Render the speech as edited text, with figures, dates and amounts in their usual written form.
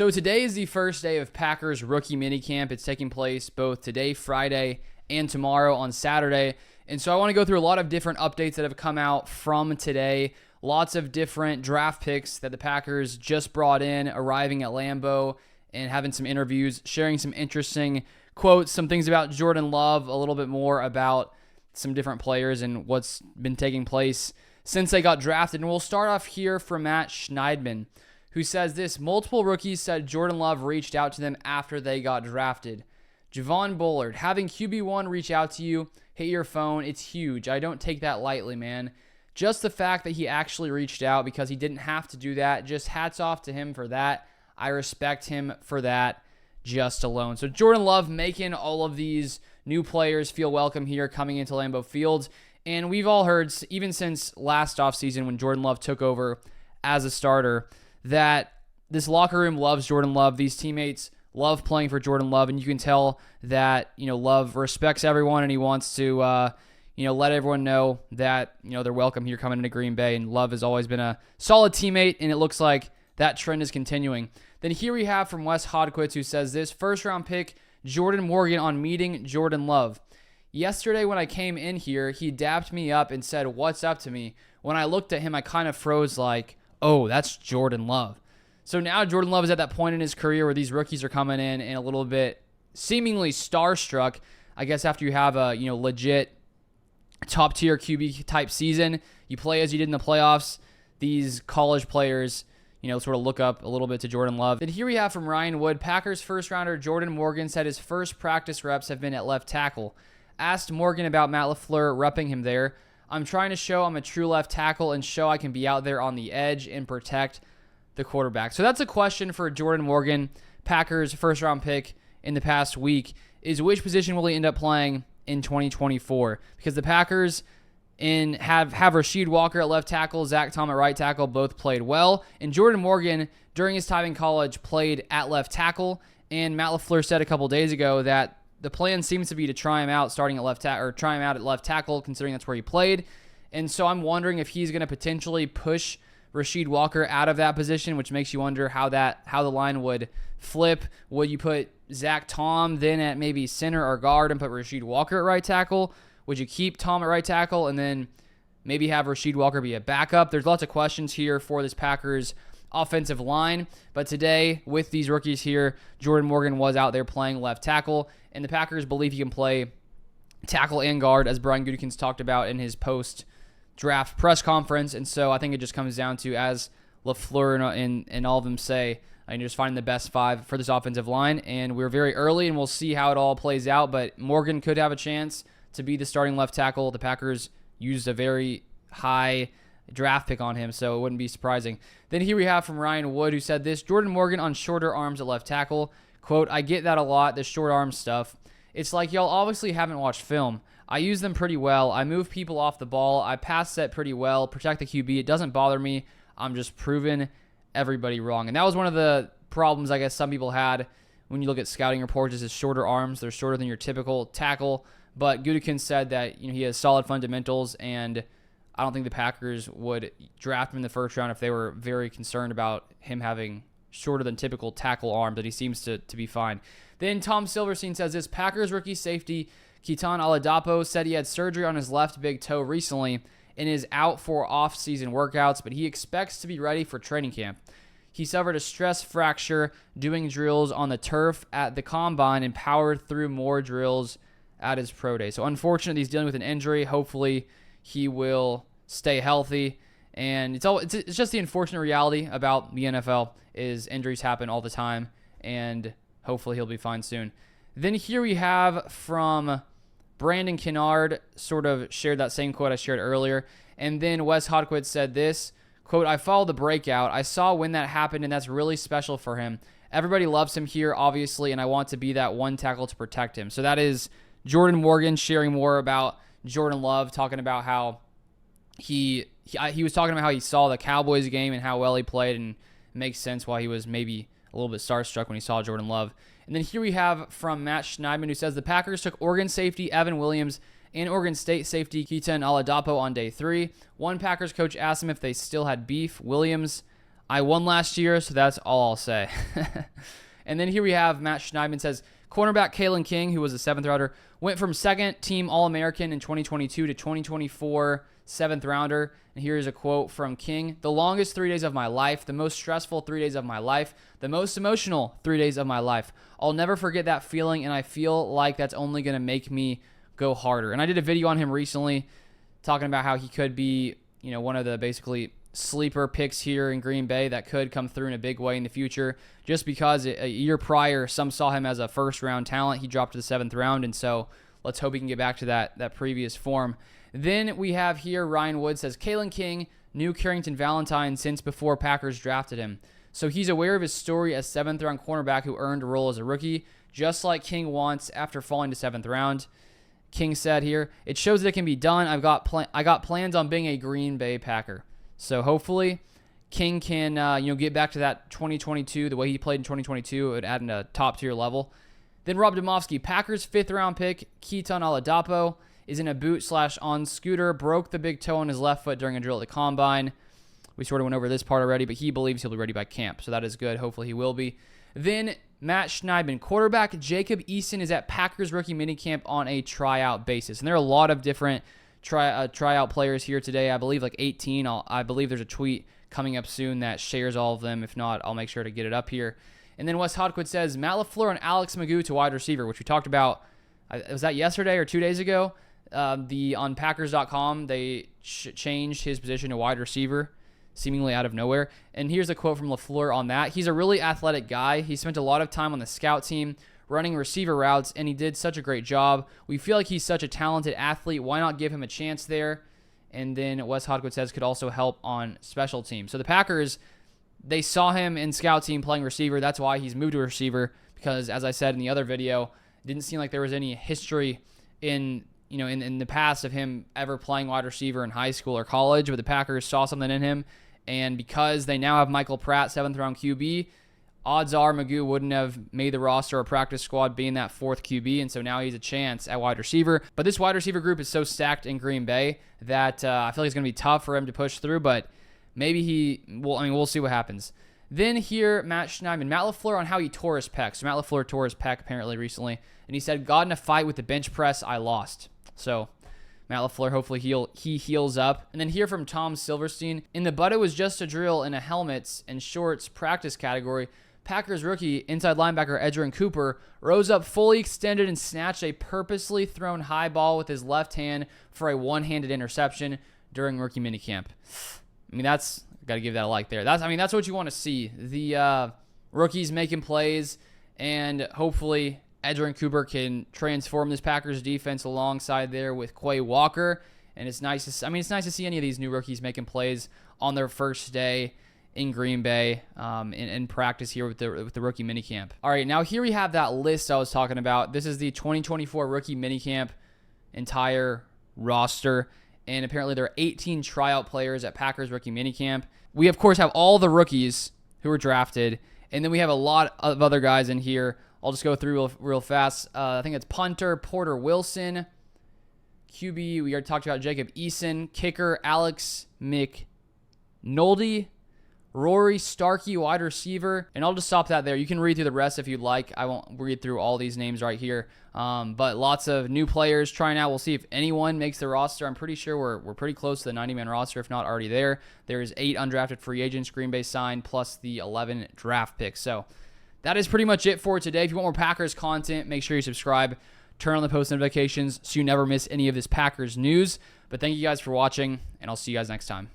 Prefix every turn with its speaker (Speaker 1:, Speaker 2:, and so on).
Speaker 1: So today is the first day of Packers rookie minicamp. It's taking place both today, Friday, and tomorrow on Saturday. And so I want to go through a lot of different updates that have come out from today. Lots of different draft picks that the Packers just brought in, arriving at Lambeau and having some interviews, sharing some interesting quotes, some things about Jordan Love, a little bit more about some different players and what's been taking place since they got drafted. And we'll start off here from Matt Schneidman, who says this: multiple rookies said Jordan Love reached out to them after they got drafted. Javon Bullard, having QB1 reach out to you, hit your phone, it's huge. I don't take that lightly, man. Just the fact that he actually reached out, because he didn't have to do that, just hats off to him for that. I respect him for that just alone. So Jordan Love making all of these new players feel welcome here coming into Lambeau Field. And we've all heard, even since last offseason when Jordan Love took over as a starter, that this locker room loves Jordan Love. These teammates love playing for Jordan Love, and you can tell that, Love respects everyone, and he wants to, let everyone know that, they're welcome here coming into Green Bay, and Love has always been a solid teammate, and it looks like that trend is continuing. Then here we have from Wes Hodquist, who says this: first-round pick Jordan Morgan on meeting Jordan Love. Yesterday when I came in here, he dapped me up and said, "What's up?" to me. When I looked at him, I kind of froze like, oh, that's Jordan Love. So now Jordan Love is at that point in his career where these rookies are coming in and a little bit seemingly starstruck. I guess after you have a legit top-tier QB type season, you play as you did in the playoffs, these college players sort of look up a little bit to Jordan Love. Then here we have from Ryan Wood: Packers first-rounder Jordan Morgan said his first practice reps have been at left tackle. Asked Morgan about Matt LaFleur repping him there. I'm trying to show I'm a true left tackle and show I can be out there on the edge and protect the quarterback. So that's a question for Jordan Morgan, Packers first-round pick in the past week, is which position will he end up playing in 2024? Because the Packers have Rasheed Walker at left tackle, Zach Tom at right tackle, both played well. And Jordan Morgan, during his time in college, played at left tackle. And Matt LaFleur said a couple days ago that the plan seems to be to try him out starting at left tackle, or try him out at left tackle, considering that's where he played. And so I'm wondering if he's going to potentially push Rasheed Walker out of that position, which makes you wonder how the line would flip. Would you put Zach Tom then at maybe center or guard and put Rasheed Walker at right tackle? Would you keep Tom at right tackle and then maybe have Rasheed Walker be a backup? There's lots of questions here for this Packers offensive line. But today, with these rookies here, Jordan Morgan was out there playing left tackle, and the Packers believe he can play tackle and guard, as Brian Gutekunst talked about in his post-draft press conference. And so I think it just comes down to, as LaFleur and all of them say, just finding the best five for this offensive line. And we're very early, and we'll see how it all plays out. But Morgan could have a chance to be the starting left tackle. The Packers used a very high draft pick on him, so it wouldn't be surprising. Then here we have from Ryan Wood, who said this: Jordan Morgan on shorter arms at left tackle. Quote, I get that a lot, the short arm stuff. It's like y'all obviously haven't watched film. I use them pretty well. I move people off the ball. I pass set pretty well, protect the QB. It doesn't bother me. I'm just proving everybody wrong. And that was one of the problems I guess some people had when you look at scouting reports, is his shorter arms. They're shorter than your typical tackle. But Gutekunst said that he has solid fundamentals, and I don't think the Packers would draft him in the first round if they were very concerned about him having shorter than typical tackle arms, that he seems to be fine. Then Tom Silverstein says this: Packers rookie safety Keaton Oladapo said he had surgery on his left big toe recently and is out for off-season workouts, but he expects to be ready for training camp. He suffered a stress fracture doing drills on the turf at the combine and powered through more drills at his pro day. So unfortunately, he's dealing with an injury. Hopefully he will stay healthy. And it's just the unfortunate reality about the NFL is injuries happen all the time, and hopefully he'll be fine soon. Then here we have from Brandon Kennard, sort of shared that same quote I shared earlier. And then Wes Hodquist said this, quote, I followed the breakout. I saw when that happened, and that's really special for him. Everybody loves him here, obviously, and I want to be that one tackle to protect him. So that is Jordan Morgan sharing more about Jordan Love, talking about how he was talking about how he saw the Cowboys game and how well he played, and it makes sense why he was maybe a little bit starstruck when he saw Jordan Love. And then here we have from Matt Schneidman, who says the Packers took Oregon safety Evan Williams and Oregon State safety Keaton Oladapo on day 3. One Packers coach asked him if they still had beef. Williams, I won last year, so that's all I'll say. And then here we have Matt Schneidman says, cornerback Kalen King, who was a 7th rounder, went from 2nd team All-American in 2022 to 2024 7th rounder. And here's a quote from King. The longest 3 days of my life, the most stressful 3 days of my life, the most emotional 3 days of my life. I'll never forget that feeling, and I feel like that's only going to make me go harder. And I did a video on him recently talking about how he could be, one of the basically sleeper picks here in Green Bay that could come through in a big way in the future, just because a year prior, some saw him as a first-round talent. He dropped to the 7th round, and so let's hope he can get back to that previous form. Then we have here, Ryan Wood says, Kalen King knew Carrington Valentine since before Packers drafted him. So he's aware of his story as 7th-round cornerback who earned a role as a rookie, just like King wants after falling to 7th round. King said here, it shows that it can be done. I got plans on being a Green Bay Packer. So hopefully King can get back to that 2022, the way he played in 2022, at adding a top-tier level. Then Rob Domofsky, Packers 5th-round pick, Keaton Oladapo, is in a boot/on scooter, broke the big toe on his left foot during a drill at the Combine. We sort of went over this part already, but he believes he'll be ready by camp, so that is good. Hopefully he will be. Then Matt Schneidman, quarterback Jacob Eason is at Packers rookie minicamp on a tryout basis. And there are a lot of different tryout players here today. I believe like 18. I believe there's a tweet coming up soon that shares all of them. If not, I'll make sure to get it up here. And then Wes Hodgwood says, Matt LaFleur and Alex Magoo to wide receiver, which we talked about. Was that yesterday or 2 days ago? On Packers.com, they changed his position to wide receiver, seemingly out of nowhere. And here's a quote from LaFleur on that. He's a really athletic guy. He spent a lot of time on the scout team running receiver routes, and he did such a great job. We feel like he's such a talented athlete. Why not give him a chance there? And then Wes Hodgwood says could also help on special teams. So the Packers, they saw him in scout team playing receiver. That's why he's moved to receiver, because as I said in the other video, it didn't seem like there was any history in the past of him ever playing wide receiver in high school or college, but the Packers saw something in him, and because they now have Michael Pratt, 7th-round QB, odds are Magoo wouldn't have made the roster or practice squad being that 4th QB, and so now he's a chance at wide receiver. But this wide receiver group is so stacked in Green Bay that I feel like it's going to be tough for him to push through, but maybe we'll see what happens. Then here, Matt Schneidman, Matt LaFleur on how he tore his pec. So Matt LaFleur tore his pec apparently recently, and he said, got in a fight with the bench press, I lost. So Matt LaFleur, hopefully he heals up. And then here from Tom Silverstein, in the but it was just a drill in a helmets and shorts practice category, Packers rookie inside linebacker Edgerrin Cooper rose up fully extended and snatched a purposely thrown high ball with his left hand for a one-handed interception during rookie minicamp. That's got to give that a like there. That's what you want to see. The rookies making plays, and hopefully Edgerrin Cooper can transform this Packers defense alongside there with Quay Walker. And it's nice to see any of these new rookies making plays on their first day in Green Bay in practice here with the rookie minicamp. All right, now here we have that list I was talking about. This is the 2024 rookie minicamp entire roster. And apparently there are 18 tryout players at Packers rookie minicamp. We, of course, have all the rookies who were drafted. And then we have a lot of other guys in here. I'll just go through real fast. I think it's punter Porter Wilson. QB, we already talked about Jacob Eason. Kicker, Alex McNulty. Rory Starkey, wide receiver. And I'll just stop that there. You can read through the rest if you'd like. I won't read through all these names right here. But lots of new players trying out. We'll see if anyone makes the roster. I'm pretty sure we're pretty close to the 90-man roster, if not already there. There's 8 undrafted free agents Green Bay signed, plus the 11 draft picks. So that is pretty much it for today. If you want more Packers content, make sure you subscribe. Turn on the post notifications so you never miss any of this Packers news. But thank you guys for watching, and I'll see you guys next time.